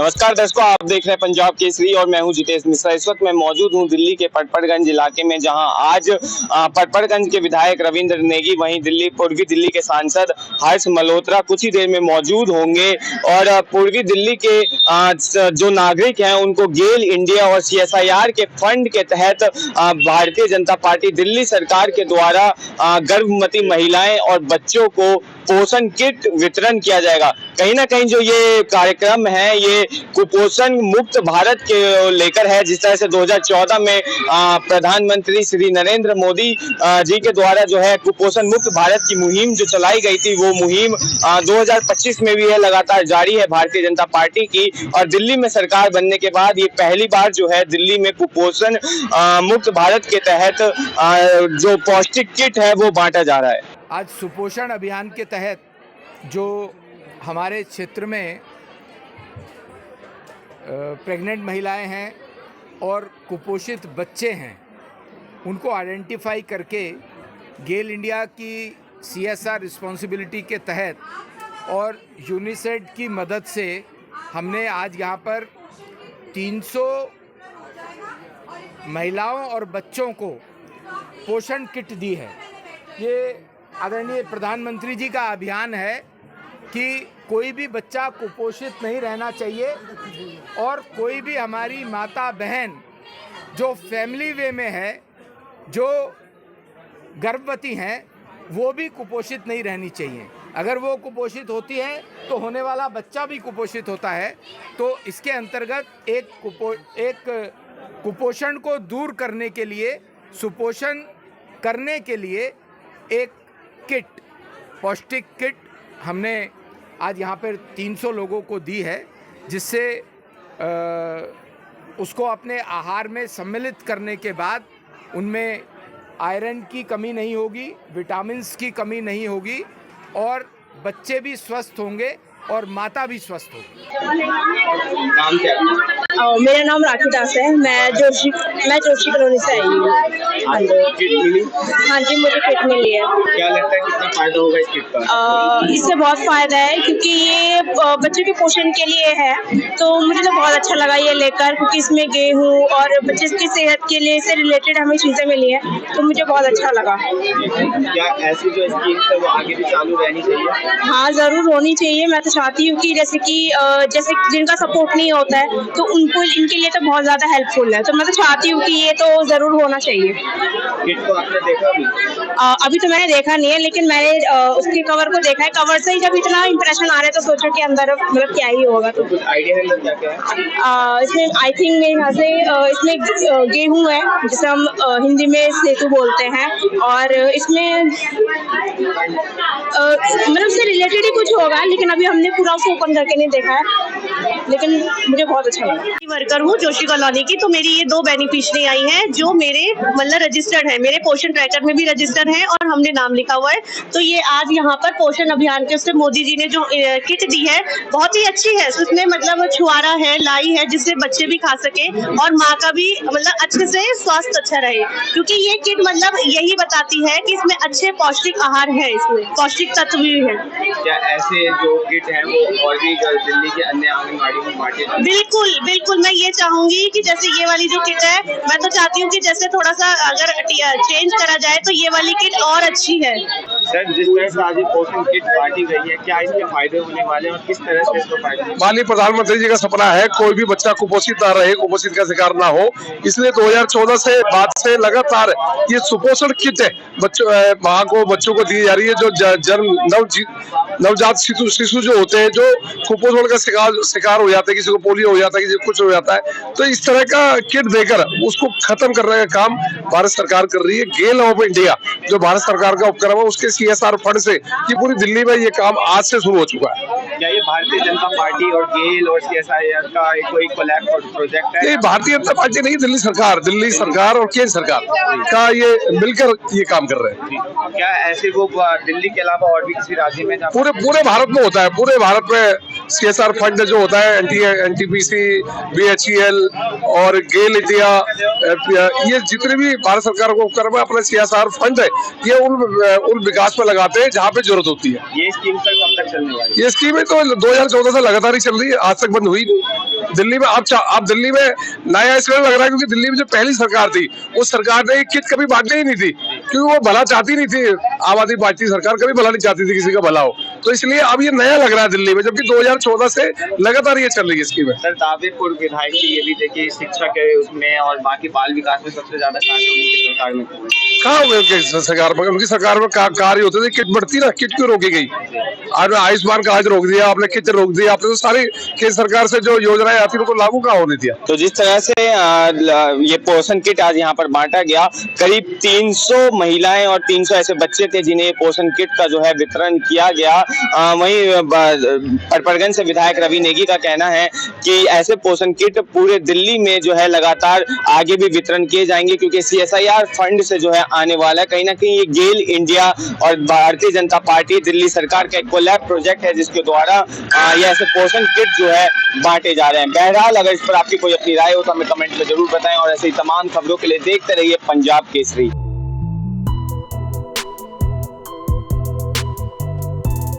नमस्कार दर्शकों, आप देख रहे हैं पंजाब केसरी और मैं हूं जितेश मिश्रा। इस वक्त मैं मौजूद हूं दिल्ली के पटपड़गंज इलाके में, जहां आज पटपड़गंज के विधायक रविंद्र नेगी, वहीं पूर्वी दिल्ली के सांसद हर्ष मल्होत्रा कुछ ही देर में मौजूद होंगे और पूर्वी दिल्ली के जो नागरिक हैं उनको गेल इंडिया और CSIR के फंड के तहत भारतीय जनता पार्टी दिल्ली सरकार के द्वारा गर्भवती महिलाएं और बच्चों को पोषण किट वितरण किया जाएगा। कहीं ना कहीं जो ये कार्यक्रम है ये कुपोषण मुक्त भारत के लेकर है। जिस तरह से 2014 में प्रधानमंत्री श्री नरेंद्र मोदी जी के द्वारा जो है कुपोषण मुक्त भारत की मुहिम जो चलाई गई थी, वो मुहिम 2025 में भी है, लगातार जारी है भारतीय जनता पार्टी की। और दिल्ली में सरकार बनने के बाद ये पहली बार जो है दिल्ली में कुपोषण मुक्त भारत के तहत जो पौष्टिक किट है वो बांटा जा रहा है। आज सुपोषण अभियान के तहत जो हमारे क्षेत्र में प्रेग्नेंट महिलाएं हैं और कुपोषित बच्चे हैं, उनको आइडेंटिफाई करके गेल इंडिया की CSR रिस्पॉन्सिबिलिटी के तहत और यूनिसेड की मदद से हमने आज यहाँ पर 300 महिलाओं और बच्चों को पोषण किट दी है। ये आदरणीय प्रधानमंत्री जी का अभियान है कि कोई भी बच्चा कुपोषित नहीं रहना चाहिए और कोई भी हमारी माता बहन जो फैमिली वे में है, जो गर्भवती हैं, वो भी कुपोषित नहीं रहनी चाहिए। अगर वो कुपोषित होती है तो होने वाला बच्चा भी कुपोषित होता है। तो इसके अंतर्गत एक कुपोषण को दूर करने के लिए, सुपोषण करने के लिए एक किट, पौष्टिक किट हमने आज यहाँ पर 300 लोगों को दी है, जिससे उसको अपने आहार में सम्मिलित करने के बाद उनमें आयरन की कमी नहीं होगी, विटामिन्स की कमी नहीं होगी और बच्चे भी स्वस्थ होंगे और माता भी स्वस्थ होगी। नाम क्या है? मेरा नाम राखी दास है। मैं जोशी कॉलोनी से आई हूँ। किट मिली? हाँ जी, मुझे किट मिली है। क्या लगता है कितना फायदा होगा इस किट का? इससे बहुत फायदा है क्योंकि ये बच्चों के पोषण के लिए है, तो मुझे तो बहुत अच्छा लगा ये लेकर, क्योंकि इसमें गेहूँ और बच्चे की सेहत के लिए से रिलेटेड हमें चीज़ें मिली हैं, तो मुझे बहुत अच्छा लगा। क्या ऐसी जो स्कीम है वो आगे भी चालू रहनी चाहिए? हाँ, ज़रूर होनी चाहिए। मैं तो चाहती हूँ कि जैसे जिनका सपोर्ट नहीं होता है तो उनको, इनके लिए तो बहुत ज़्यादा हेल्पफुल है, तो मैं तो चाहती हूँ कि ये तो ज़रूर होना चाहिए। किट को आपने देखा भी? अभी तो मैंने देखा नहीं है, लेकिन मैंने उसके कवर को देखा है। कवर से ही जब इतना इंप्रेशन आ रहा है तो सोचा कि अंदर मतलब क्या ही होगा। तो कुछ आइडिया है क्या क्या है? इसमें आई थिंक मेरे यहाँ से इसमें गेहूँ है, जिसे हम हिंदी में सेतु बोलते हैं, और इसमें मतलब उससे रिलेटेड ही कुछ होगा, लेकिन अभी हमने पूरा उसको ओपन करके नहीं देखा है, लेकिन मुझे बहुत अच्छा लगा। वर्कर हूँ जोशी कॉलोनी की, तो मेरी ये 2 बेनिफिशियरी आई हैं जो मेरे मतलब रजिस्टर्ड है, मेरे पोषण ट्रैकर में भी रजिस्टर्ड है और हमने नाम लिखा हुआ है। तो ये आज यहाँ पर पोषण अभियान के उससे मोदी जी ने जो किट दी है बहुत ही अच्छी है। उसमें मतलब छुआरा है, लाई है, जिससे बच्चे भी खा सके और माँ का भी मतलब अच्छे से स्वास्थ्य अच्छा रहे, क्योंकि ये किट मतलब यही बताती है कि इसमें अच्छे पौष्टिक आहार है, इसमें पौष्टिक तत्व भी है। क्या ऐसे जो किट है वो और भी दिल्ली के अन्य आंगनबाड़ी में बांटे? बिल्कुल बिल्कुल, मैं ये चाहूंगी कि जैसे ये वाली जो किट है, मैं तो चाहती हूँ कि जैसे थोड़ा सा अगर चेंज करा जाए तो ये वाली किट और अच्छी है। सर, जिस तरह से आज पोषण किट बांटी गई है, क्या इसके फायदे होने वाले हैं और किस तरह से इसको फायदे? माननीय प्रधानमंत्री जी का सपना है कोई भी बच्चा कुपोषित ना रहे, कुपोषित का शिकार ना हो, इसलिए 2014 से बाद से लगातार ये सुपोषण किट बच्चों माँ को, बच्चों को दी जा रही है। जो नवजात शिशु जो होते हैं, जो कुपोषण का शिकार हो जाते हैं, किसी को पोलियो हो जाता है, किसी को कुछ हो जाता है, तो इस तरह का किट देकर उसको खत्म करने का काम भारत सरकार कर रही है। गेल ऑफ इंडिया जो भारत सरकार का उपक्रम है, उसके CSR फंड से ये पूरी दिल्ली में ये काम आज से शुरू हो चुका है। क्या ये भारतीय जनता पार्टी और गेल और CSIR का कोई कोलैब प्रोजेक्ट है? ये भारतीय जनता पार्टी नहीं, दिल्ली सरकार और केंद्र सरकार का ये मिलकर ये काम कर रहे हैं। क्या ऐसे वो दिल्ली के अलावा और भी किसी राज्य में? पूरे भारत में होता है। पूरे भारत में CSR फंड जो होता है, NTPC, BHEL और गेल इंडिया, ये जितने भी भारत सरकार को उपक्रम है, अपने CSR फंड है, ये उन विकास में लगाते हैं जहाँ पे जरूरत होती है। ये स्कीम कब तक चलने वाली है? ये स्कीमें तो 2014 से लगातार ही चल रही है, आज तक बंद हुई नहीं। दिल्ली में अब दिल्ली में नया इसलिए लग रहा है क्योंकि दिल्ली में जो पहली सरकार थी उस सरकार ने किट कभी बांटनी ही नहीं थी, क्योंकि वो भला चाहती नहीं थी। आम आदमी पार्टी सरकार कभी भला नहीं चाहती थी किसी का भला हो, तो इसलिए अब ये नया लग रहा है दिल्ली में, जबकि 2014 से लगातार ये चल रही है स्कीम। सर दावे पूर्व विधायक की ये भी देखिए शिक्षा के उसमें और बाकी बाल विकास में सबसे ज्यादा कार्य उनकी सरकार में कहाँ हुए उनके सरकार में? उनकी सरकार में कार्य होते थे, किट बढ़ती ना, किट क्यों रोकी गई? आपने आयुष्मान कार्ड रोक दिया, आपने किट रोक दिया, आपने तो सारी केंद्र सरकार से जो योजनाएं आती है उनको लागू कहाँ होने दिया। तो जिस तरह से ये पोषण किट आज यहाँ पर बांटा गया, करीब 300 महिलाएं और 300 ऐसे बच्चे थे जिन्हें पोषण किट का जो है वितरण किया गया। वहीं पटपर्गंज से विधायक रवि नेगी का कहना है कि ऐसे पोषण किट पूरे दिल्ली में जो है लगातार आगे भी वितरण किए जाएंगे, क्योंकि CSIR फंड से जो है आने वाला है। कहीं ना कहीं ये गेल इंडिया और भारतीय जनता पार्टी दिल्ली सरकार का एक कोलैब प्रोजेक्ट है जिसके द्वारा ये ऐसे पोषण किट जो है बांटे जा रहे हैं। बहरहाल अगर इस पर आपकी कोई अपनी राय हो तो हमें कमेंट में जरूर बताएं और ऐसे ही तमाम खबरों के लिए देखते रहिए पंजाब केसरी।